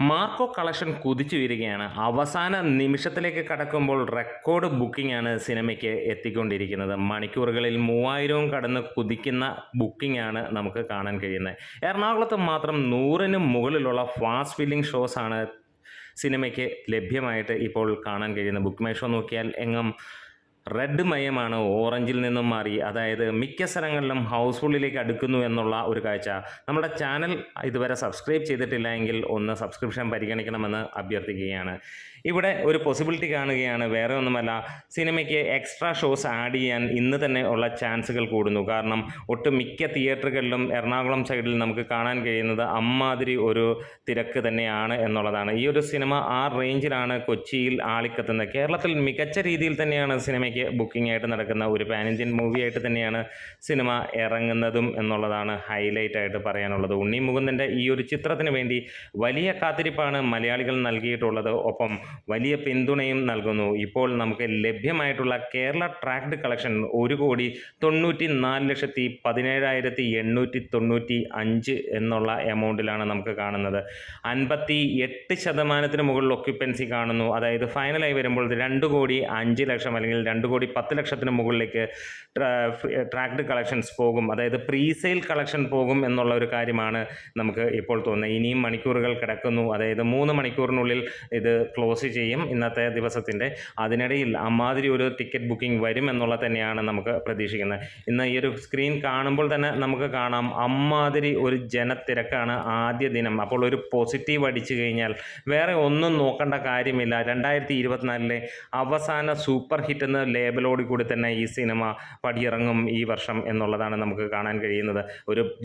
Marco collection കുതിച്ചുയരുകയാണ്. അവസാന നിമിഷത്തിലേക്ക് കടക്കുമ്പോൾ record ബുക്കിംഗാണ് സിനിമയ്ക്ക് എത്തിക്കൊണ്ടിരിക്കുന്നത്. മണിക്കൂറുകളിൽ 3000 കടന്ന് കുതിക്കുന്ന ബുക്കിംഗാണ് നമുക്ക് കാണാൻ കഴിയുന്നത്. എറണാകുളത്ത് മാത്രം 100ന് മുകളിലുള്ള ഫാസ്റ്റ് ഫില്ലിംഗ് ഷോസാണ് സിനിമയ്ക്ക് ലഭ്യമായിട്ട് ഇപ്പോൾ കാണാൻ കഴിയുന്നത്. ബുക്ക് മൈ ഷോ നോക്കിയാൽ എങ്ങും റെഡ് മയമാണ്, ഓറഞ്ചിൽ നിന്നും മാറി. അതായത് മിക്ക സ്ഥലങ്ങളിലും ഹൗസ്ഫുള്ളിലേക്ക് അടുക്കുന്നു എന്നുള്ള ഒരു കാഴ്ച. നമ്മുടെ ചാനൽ ഇതുവരെ സബ്സ്ക്രൈബ് ചെയ്തിട്ടില്ല എങ്കിൽ ഒന്ന് സബ്സ്ക്രിപ്ഷൻ പരിഗണിക്കണമെന്ന് അഭ്യർത്ഥിക്കുകയാണ്. ഇവിടെ ഒരു പോസിബിലിറ്റി കാണുകയാണ്. വേറെ ഒന്നുമല്ല, സിനിമയ്ക്ക് എക്സ്ട്രാ ഷോസ് ആഡ് ചെയ്യാൻ ഇന്ന് തന്നെ ഉള്ള ചാൻസുകൾ കൂടുന്നു. കാരണം ഒട്ടുമിക്ക തിയേറ്ററുകളിലും എറണാകുളം സൈഡിൽ നമുക്ക് കാണാൻ കഴിയുന്നത് അമ്മാതിരി ഒരു തിരക്ക് തന്നെയാണ് എന്നുള്ളതാണ്. ഈ ഒരു സിനിമ ആ റേഞ്ചിലാണ് കൊച്ചിയിൽ ആളിക്കത്തുന്നത്. കേരളത്തിൽ മികച്ച രീതിയിൽ തന്നെയാണ് സിനിമയ്ക്ക് ബുക്കിംഗ് ആയിട്ട് നടക്കുന്ന ഒരു പാൻ ഇന്ത്യൻ മൂവി ആയിട്ട് തന്നെയാണ് സിനിമ ഇറങ്ങുന്നതും എന്നുള്ളതാണ് ഹൈലൈറ്റ് ആയിട്ട് പറയാനുള്ളത്. ഉണ്ണി മുകുന്ദൻ്റെ ഈ ഒരു ചിത്രത്തിന് വേണ്ടി വലിയ കാത്തിരിപ്പാണ് മലയാളികൾ നൽകിയിട്ടുള്ളത്. ഒപ്പം വലിയ പിന്തുണയും നൽകുന്നു. ഇപ്പോൾ നമുക്ക് ലഭ്യമായിട്ടുള്ള കേരള ട്രാക്ഡ് കളക്ഷൻ 1,94,17,895 എന്നുള്ള എമൗണ്ടിലാണ് നമുക്ക് കാണുന്നത്. 58% മുകളിൽ ഒക്യുപ്പൻസി കാണുന്നു. അതായത് ഫൈനലായി വരുമ്പോൾ 2,05,00,000 അല്ലെങ്കിൽ 2,10,00,000 മുകളിലേക്ക് ട്രാക്ഡ് കളക്ഷൻസ് പോകും. അതായത് പ്രീസെയിൽ കളക്ഷൻ പോകും എന്നുള്ള ഒരു കാര്യമാണ് നമുക്ക് ഇപ്പോൾ തോന്നുന്നത്. ഇനിയും മണിക്കൂറുകൾ കിടക്കുന്നു. അതായത് 3 മണിക്കൂറിനുള്ളിൽ ഇത് ക്ലോസ് ചെയ്യും ഇന്നത്തെ ദിവസത്തിൻ്റെ. അതിനിടയിൽ അമ്മാതിരി ഒരു ടിക്കറ്റ് ബുക്കിംഗ് വരും എന്നുള്ളത് തന്നെയാണ് നമുക്ക് പ്രതീക്ഷിക്കുന്നത്. ഇന്ന് ഈ ഒരു സ്ക്രീൻ കാണുമ്പോൾ തന്നെ നമുക്ക് കാണാം അമ്മാതിരി ഒരു ജനത്തിരക്കാണ് ആദ്യ ദിനം. അപ്പോൾ ഒരു പോസിറ്റീവ് അടിച്ചു കഴിഞ്ഞാൽ വേറെ ഒന്നും നോക്കേണ്ട കാര്യമില്ല. 2024 അവസാന സൂപ്പർ ഹിറ്റ് എന്ന ലേബലോട് കൂടി തന്നെ ഈ സിനിമ പടിയിറങ്ങും ഈ വർഷം എന്നുള്ളതാണ് നമുക്ക് കാണാൻ കഴിയുന്നത്.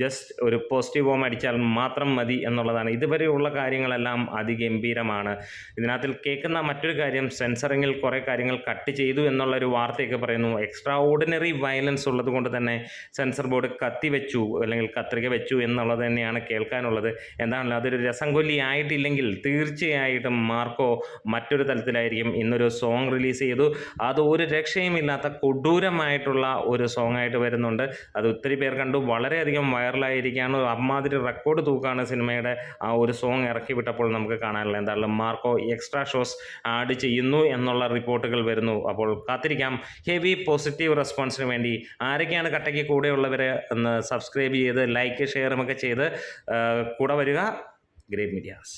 ജസ്റ്റ് ഒരു പോസിറ്റീവ് ഹോം അടിച്ചാൽ മാത്രം മതി എന്നുള്ളതാണ്. ഇതുവരെയുള്ള കാര്യങ്ങളെല്ലാം അതിഗംഭീരമാണ്. ഇതിനകത്തിൽ കേൾക്കുന്ന മറ്റൊരു കാര്യം, സെൻസറിങ്ങിൽ കുറേ കാര്യങ്ങൾ കട്ട് ചെയ്തു എന്നുള്ളൊരു വാർത്തയൊക്കെ പറയുന്നു. എക്സ്ട്രാ ഓർഡിനറി വയലൻസ് ഉള്ളത് കൊണ്ട് തന്നെ സെൻസർ ബോർഡ് കത്തിവെച്ചു അല്ലെങ്കിൽ കത്രിക വെച്ചു എന്നുള്ളത് തന്നെയാണ് കേൾക്കാനുള്ളത്. എന്താണല്ലോ അതൊരു രസംകൊല്ലി ആയിട്ടില്ലെങ്കിൽ തീർച്ചയായിട്ടും മാർക്കോ മറ്റൊരു തലത്തിലായിരിക്കും. ഇന്നൊരു സോങ് റിലീസ് ചെയ്തു. അത് ഒരു രക്ഷയുമില്ലാത്ത കൊടൂരമായിട്ടുള്ള ഒരു സോങ് ആയിട്ട് വരുന്നുണ്ട്. അത് ഒത്തിരി പേർ കണ്ടു, വളരെയധികം വൈറലായിരിക്കുകയാണ്. അമ്മാതിരി റെക്കോർഡ് തൂക്കാണ് സിനിമയുടെ ആ ഒരു സോങ് ഇറക്കി വിട്ടപ്പോൾ നമുക്ക് കാണാനുള്ളത്. എന്തായാലും മാർക്കോ എക്സ്ട്രാ ഷോസ് ആഡ് ചെയ്യുന്നു എന്നുള്ള റിപ്പോർട്ടുകൾ വരുന്നു. അപ്പോൾ കാത്തിരിക്കാം ഹെവി പോസിറ്റീവ് റെസ്പോൺസിന് വേണ്ടി. ആരൊക്കെയാണ് കട്ടയ്ക്ക് കൂടെയുള്ളവർ എന്ന് സബ്സ്ക്രൈബ് ചെയ്ത് ലൈക്ക് ഷെയറുമൊക്കെ ചെയ്ത് കൂടെ വരിക. Great medias.